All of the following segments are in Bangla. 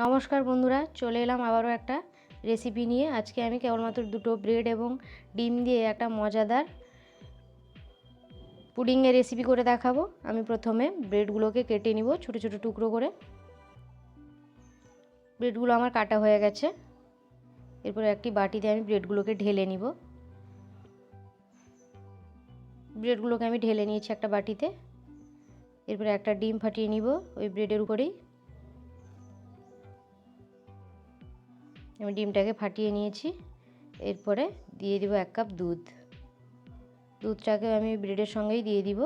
নমস্কার বন্ধুরা, চলে এলাম আবারও একটা রেসিপি নিয়ে। আজকে আমি কেবলমাত্র দুটো ব্রেড এবং ডিম দিয়ে একটা মজাদার পুডিংয়ের রেসিপি করে দেখাবো। আমি প্রথমে ব্রেডগুলোকে কেটে নিব ছোট ছোট টুকরো করে। ব্রেডগুলো আমার কাটা হয়ে গেছে। এরপরে একটি বাটিতে আমি ব্রেডগুলোকে ঢেলে নিব। ব্রেডগুলোকে আমি ঢেলে নিয়েছি একটা বাটিতে। এরপরে একটা ডিম ফাটিয়ে নিব ওই ব্রেডের উপরেই। আমি ডিমটাকে ফাটিয়ে নিয়েছি। এরপরে দিয়ে দিব 1 কাপ দুধ। দুধটাকে আমি ব্রেডের সঙ্গেই দিয়ে দিব।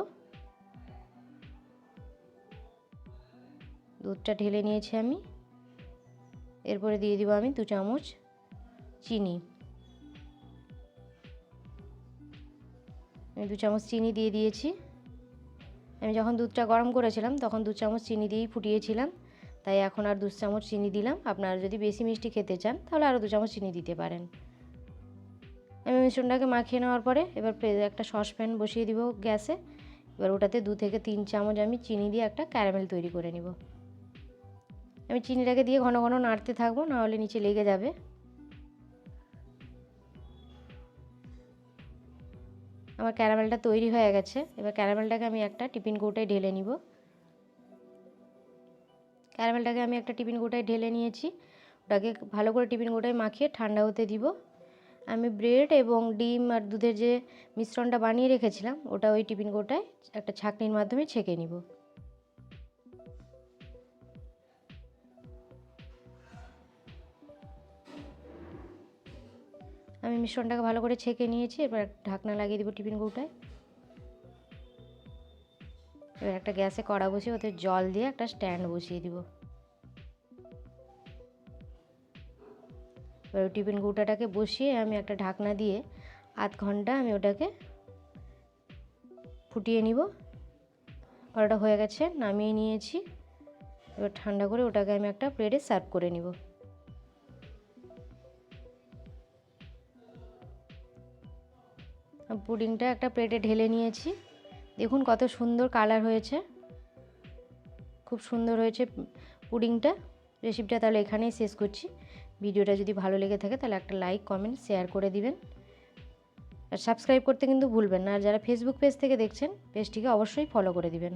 দুধটা ঢেলে নিয়েছি আমি। এরপরে দিয়ে দিব আমি 2 চামচ চিনি। আমি 2 চামচ চিনি দিয়ে দিয়েছি। আমি যখন দুধটা গরম করেছিলাম তখন 2 চামচ চিনি দিয়েই ফুটিয়েছিলাম, তাই এখন আর 2 চামচ চিনি দিলাম। আপনারা যদি বেশি মিষ্টি খেতে চান তাহলে আরও 2 চামচ চিনি দিতে পারেন। আমি মিশ্রণটাকে মাখিয়ে নেওয়ার পরে এবার একটা সসপ্যান বসিয়ে দিব গ্যাসে। এবার ওটাতে 2 থেকে 3 চামচ আমি চিনি দিয়ে একটা ক্যারামেল তৈরি করে নিব। আমি চিনিটাকে দিয়ে ঘন ঘন নাড়তে থাকবো, না হলে নিচে লেগে যাবে। আমার ক্যারামেলটা তৈরি হয়ে গেছে। এবার ক্যারামেলটাকে আমি একটা টিফিন কৌটায় ঢেলে নিব। ক্যারামেলটাকে আমি একটা টিফিন কৌটায় ঢেলে নিয়েছি। ওটাকে ভালো করে টিফিন কৌটায় মাখিয়ে ঠান্ডা হতে দিব। আমি ব্রেড এবং ডিম আর দুধের যে মিশ্রণটা বানিয়ে রেখেছিলাম ওটা ওই টিফিন কৌটায় একটা ছাঁকনির মাধ্যমে ছেঁকে নিব। আমি মিশ্রণটাকে ভালো করে ছেঁকে নিয়েছি। এবার ঢাকনা লাগিয়ে দিব টিফিন কৌটায়। এবার একটা গ্যাসে কড়া বসিয়ে ওতে জল দিয়ে একটা স্ট্যান্ড বসিয়ে দিব। এবার টিফিন কৌটাটাকে বসিয়ে আমি একটা ঢাকনা দিয়ে আধ ঘন্টা আমি ওটাকে ফুটিয়ে নিব। ওটা হয়ে গেছে, নামিয়ে নিয়েছি। এবার ঠান্ডা করে ওটাকে আমি একটা প্লেটে সার্ভ করে নিব। পুডিংটা একটা প্লেটে ঢেলে নিয়েছি। দেখুন কত সুন্দর কালার হয়েছে, খুব সুন্দর হয়েছে পুডিংটা। রেসিপিটা তাহলে এখানেই শেষ করছি। ভিডিওটা যদি ভালো লেগে থাকে তাহলে একটা লাইক, কমেন্ট, শেয়ার করে দিবেন। আর সাবস্ক্রাইব করতে কিন্তু ভুলবেন না। আর যারা ফেসবুক পেজ থেকে দেখছেন পেজটিকে অবশ্যই ফলো করে দিবেন।